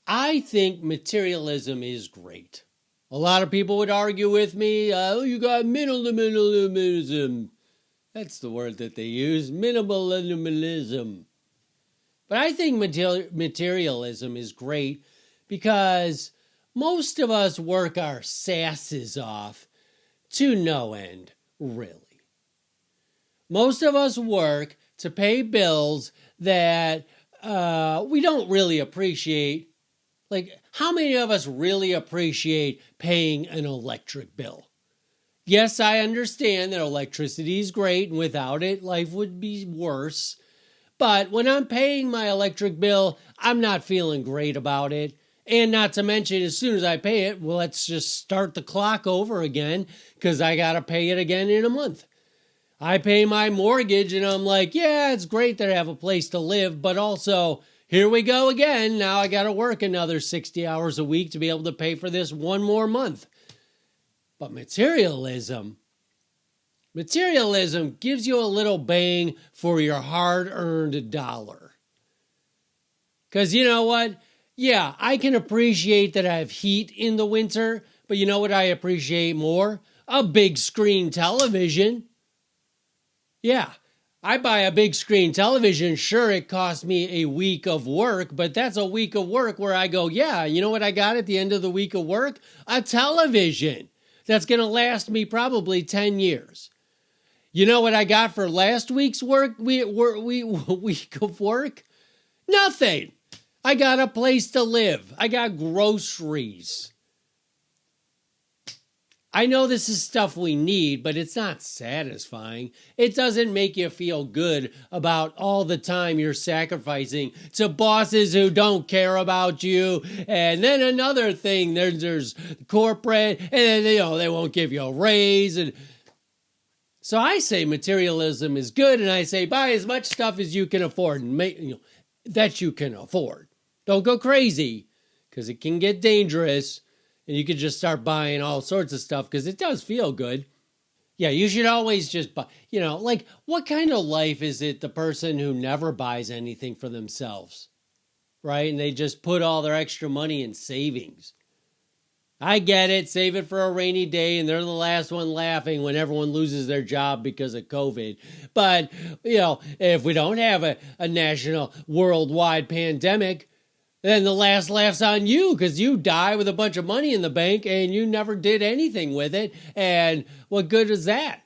I think materialism is great. A lot of people would argue with me, oh, you got minimalism. That's the word that they use, minimalism. But I think materialism is great because most of us work our sasses off to no end, really. Most of us work to pay bills that we don't really appreciate. Like, how many of us really appreciate paying an electric bill? Yes, I understand that electricity is great, and without it, life would be worse. But when I'm paying my electric bill, I'm not feeling great about it. And not to mention, as soon as I pay it, well, let's just start the clock over again because I got to pay it again in a month. I pay my mortgage and I'm like, yeah, it's great that I have a place to live, but also, here we go again. Now I got to work another 60 hours a week to be able to pay for this one more month. But materialism gives you a little bang for your hard-earned dollar. Because you know what? Yeah, I can appreciate that I have heat in the winter, but you know what I appreciate more? A big screen television. Yeah, I buy a big screen television. Sure, it cost me a week of work, but that's a week of work where I go, yeah, you know what I got at the end of the week of work? A television that's going to last me probably 10 years. You know what I got for last week's week of work? Nothing. I got a place to live. I got groceries. I know this is stuff we need, but it's not satisfying. It doesn't make you feel good about all the time you're sacrificing to bosses who don't care about you. And then another thing, there's corporate, and then, they won't give you a raise. And so I say materialism is good, and I say buy as much stuff as you can afford and that you can afford. Don't go crazy, because it can get dangerous. And you could just start buying all sorts of stuff because it does feel good. Yeah, you should always just buy, like what kind of life is it the person who never buys anything for themselves, right? And they just put all their extra money in savings. I get it, save it for a rainy day, and they're the last one laughing when everyone loses their job because of COVID. But, if we don't have a national worldwide pandemic, then the last laugh's on you because you die with a bunch of money in the bank and you never did anything with it. And what good is that?